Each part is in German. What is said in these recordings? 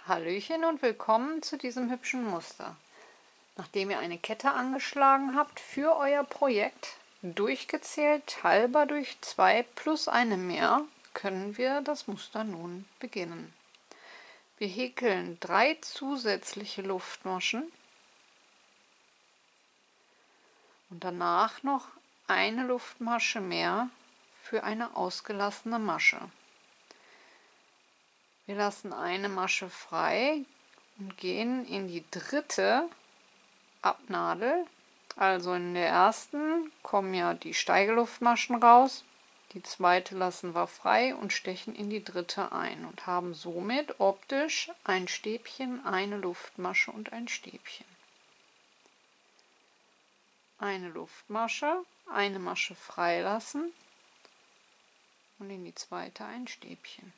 Hallöchen und willkommen zu diesem hübschen Muster. Nachdem ihr eine Kette angeschlagen habt für euer Projekt, durchgezählt teilbar durch 2 plus eine mehr, können wir das Muster nun beginnen. Wir häkeln 3 zusätzliche Luftmaschen und danach noch eine Luftmasche mehr für eine ausgelassene Masche. Wir lassen eine Masche frei und gehen in die dritte Abnadel. Also in der ersten kommen ja die Steigeluftmaschen raus, die zweite lassen wir frei und stechen in die dritte ein und haben somit optisch ein Stäbchen, eine Luftmasche und ein Stäbchen. Eine Luftmasche, eine Masche freilassen und in die zweite ein Stäbchen.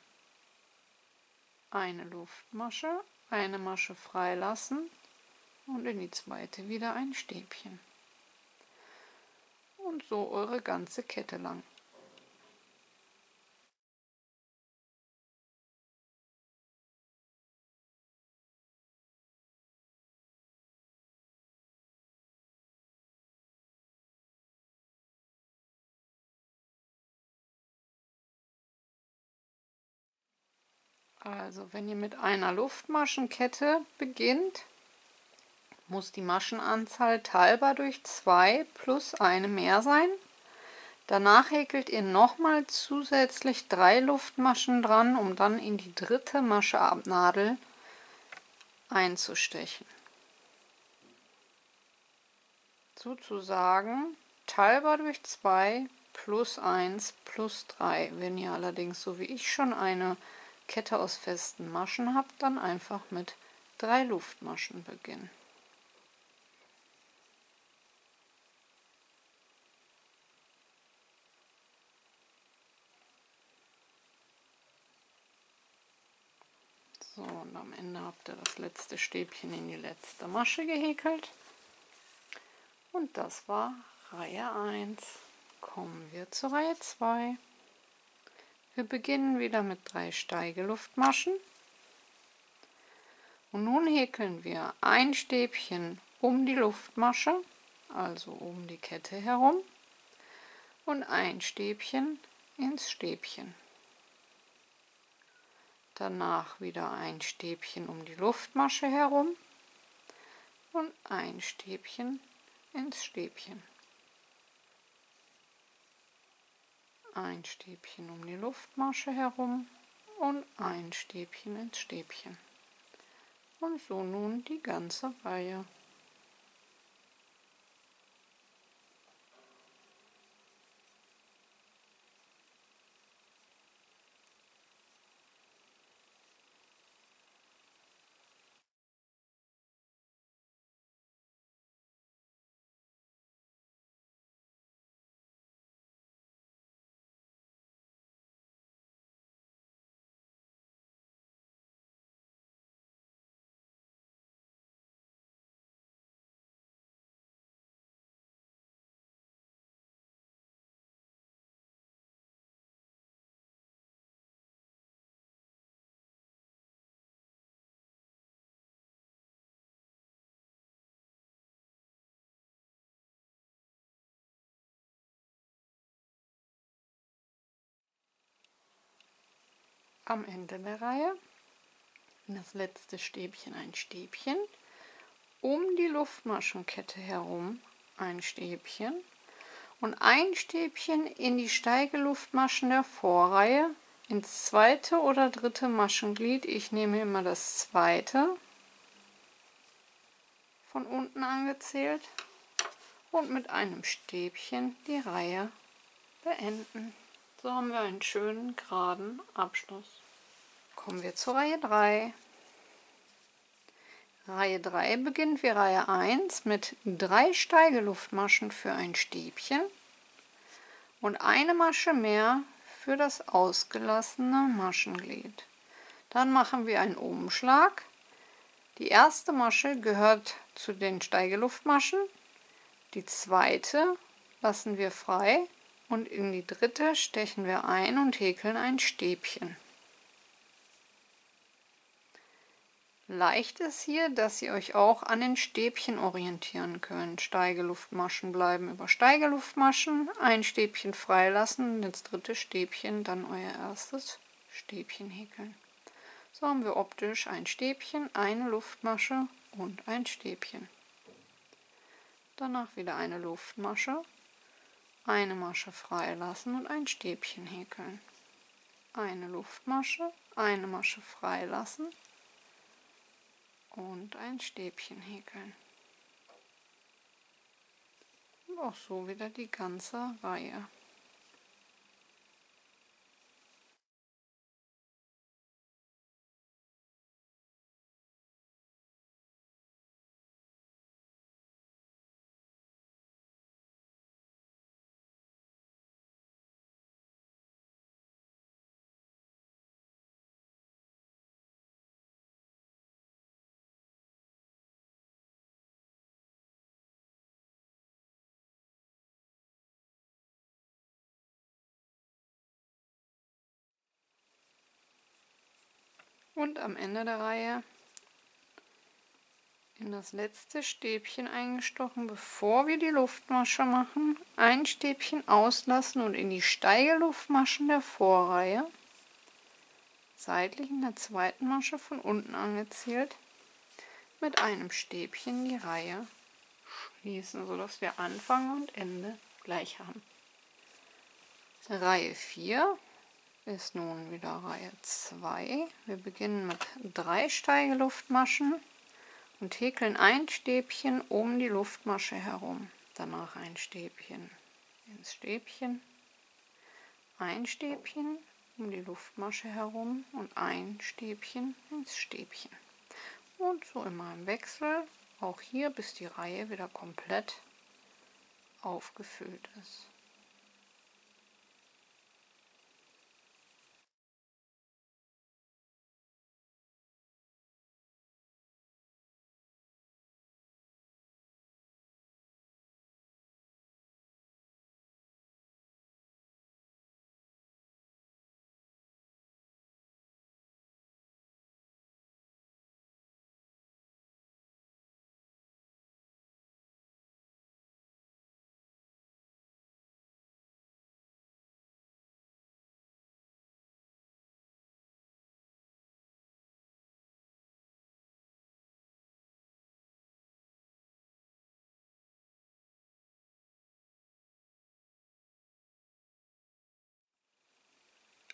Eine Luftmasche, eine Masche freilassen und in die zweite wieder ein Stäbchen. Und so eure ganze Kette lang. Also wenn ihr mit einer Luftmaschenkette beginnt, muss die Maschenanzahl teilbar durch 2 plus eine mehr sein. Danach häkelt ihr nochmal zusätzlich 3 Luftmaschen dran, um dann in die dritte Mascheabnadel einzustechen. Sozusagen teilbar durch 2 plus 1 plus 3. Wenn ihr allerdings, so wie ich, schon eine Kette aus festen Maschen habt, dann einfach mit 3 Luftmaschen beginnen. So, und am Ende habt ihr das letzte Stäbchen in die letzte Masche gehäkelt. Und das war Reihe 1. Kommen wir zur Reihe 2. Wir beginnen wieder mit 3 Steigeluftmaschen. Und nun häkeln wir ein Stäbchen um die Luftmasche, also um die Kette herum, und ein Stäbchen ins Stäbchen. Danach wieder ein Stäbchen um die Luftmasche herum und ein Stäbchen ins Stäbchen. Ein Stäbchen um die Luftmasche herum und ein Stäbchen ins Stäbchen. Und so nun die ganze Reihe. Am Ende der Reihe in das letzte Stäbchen ein Stäbchen, um die Luftmaschenkette herum ein Stäbchen und ein Stäbchen in die Steigeluftmaschen der Vorreihe ins zweite oder dritte Maschenglied. Ich nehme immer das zweite, von unten angezählt, und mit einem Stäbchen die Reihe beenden. So haben wir einen schönen geraden Abschluss. Kommen wir zur Reihe 3. Reihe 3 beginnt wie Reihe 1 mit 3 Steigeluftmaschen für ein Stäbchen und eine Masche mehr für das ausgelassene Maschenglied. Dann machen wir einen Umschlag. Die erste Masche gehört zu den Steigeluftmaschen, die zweite lassen wir frei und in die dritte stechen wir ein und häkeln ein Stäbchen. Leicht ist hier, dass ihr euch auch an den Stäbchen orientieren könnt. Steigeluftmaschen bleiben über Steigeluftmaschen, ein Stäbchen freilassen und das dritte Stäbchen dann euer erstes Stäbchen häkeln. So haben wir optisch ein Stäbchen, eine Luftmasche und ein Stäbchen. Danach wieder eine Luftmasche, eine Masche freilassen und ein Stäbchen häkeln. Eine Luftmasche, eine Masche freilassen und ein Stäbchen häkeln. Und auch so wieder die ganze Reihe. Und am Ende der Reihe in das letzte Stäbchen eingestochen, bevor wir die Luftmasche machen, ein Stäbchen auslassen und in die Steigeluftmaschen der Vorreihe seitlich in der zweiten Masche von unten angezielt mit einem Stäbchen die Reihe schließen, sodass wir Anfang und Ende gleich haben. Reihe 4 ist nun wieder Reihe 2. Wir beginnen mit 3 Steigeluftmaschen und häkeln ein Stäbchen um die Luftmasche herum. Danach ein Stäbchen ins Stäbchen, ein Stäbchen um die Luftmasche herum und ein Stäbchen ins Stäbchen. Und so immer im Wechsel, auch hier, bis die Reihe wieder komplett aufgefüllt ist.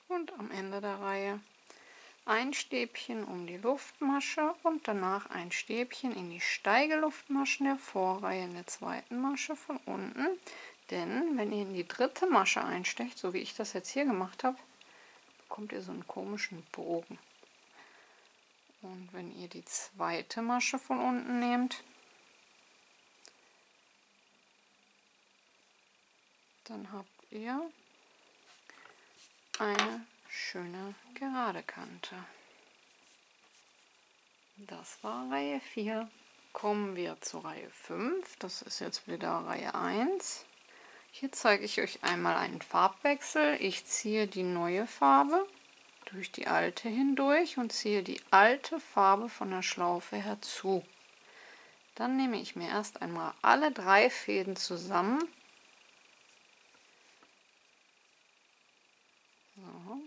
Und am Ende der Reihe ein Stäbchen um die Luftmasche und danach ein Stäbchen in die Steigeluftmaschen der Vorreihe in der zweiten Masche von unten. Denn wenn ihr in die dritte Masche einstecht, so wie ich das jetzt hier gemacht habe, bekommt ihr so einen komischen Bogen. Und wenn ihr die zweite Masche von unten nehmt, dann habt ihr eine schöne gerade Kante. Das war Reihe 4. Kommen wir zu Reihe 5. Das ist jetzt wieder Reihe 1. Hier zeige ich euch einmal einen Farbwechsel. Ich ziehe die neue Farbe durch die alte hindurch und ziehe die alte Farbe von der Schlaufe herzu. Dann nehme ich mir erst einmal alle 3 Fäden zusammen. So.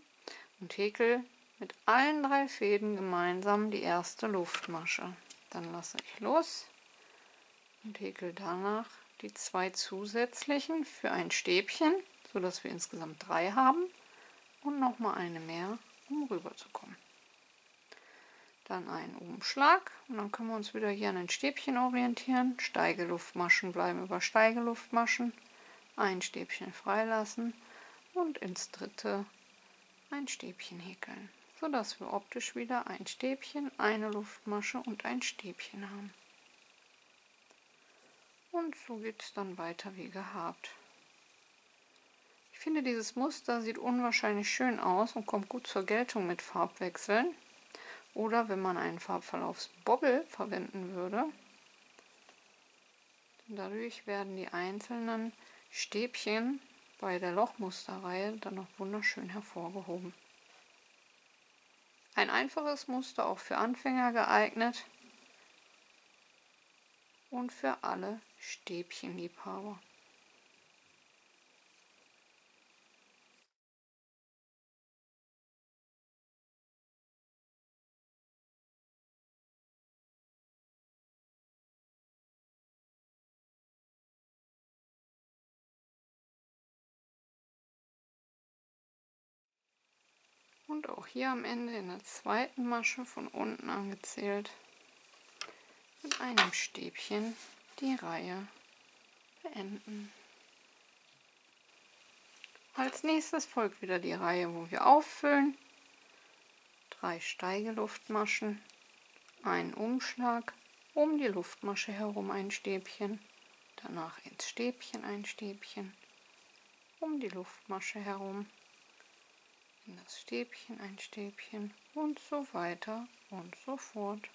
Und häkel mit allen 3 Fäden gemeinsam die erste Luftmasche. Dann lasse ich los und häkel danach die 2 zusätzlichen für ein Stäbchen, sodass wir insgesamt 3 haben und nochmal eine mehr, um rüber zu kommen. Dann einen Umschlag und dann können wir uns wieder hier an den Stäbchen orientieren. Steigeluftmaschen bleiben über Steigeluftmaschen, ein Stäbchen freilassen und ins dritte ein Stäbchen häkeln, sodass wir optisch wieder ein Stäbchen, eine Luftmasche und ein Stäbchen haben. Und so geht es dann weiter wie gehabt. Ich finde, dieses Muster sieht unwahrscheinlich schön aus und kommt gut zur Geltung mit Farbwechseln. Oder wenn man einen Farbverlaufsbobbel verwenden würde. Dadurch werden die einzelnen Stäbchen bei der Lochmusterreihe dann noch wunderschön hervorgehoben. Ein einfaches Muster, auch für Anfänger geeignet und für alle Stäbchenliebhaber. Und auch hier am Ende in der zweiten Masche von unten angezählt mit einem Stäbchen die Reihe beenden. Als nächstes folgt wieder die Reihe, wo wir auffüllen. 3 Steigeluftmaschen, einen Umschlag, um die Luftmasche herum ein Stäbchen, danach ins Stäbchen ein Stäbchen, um die Luftmasche herum, in das Stäbchen ein Stäbchen und so weiter und so fort.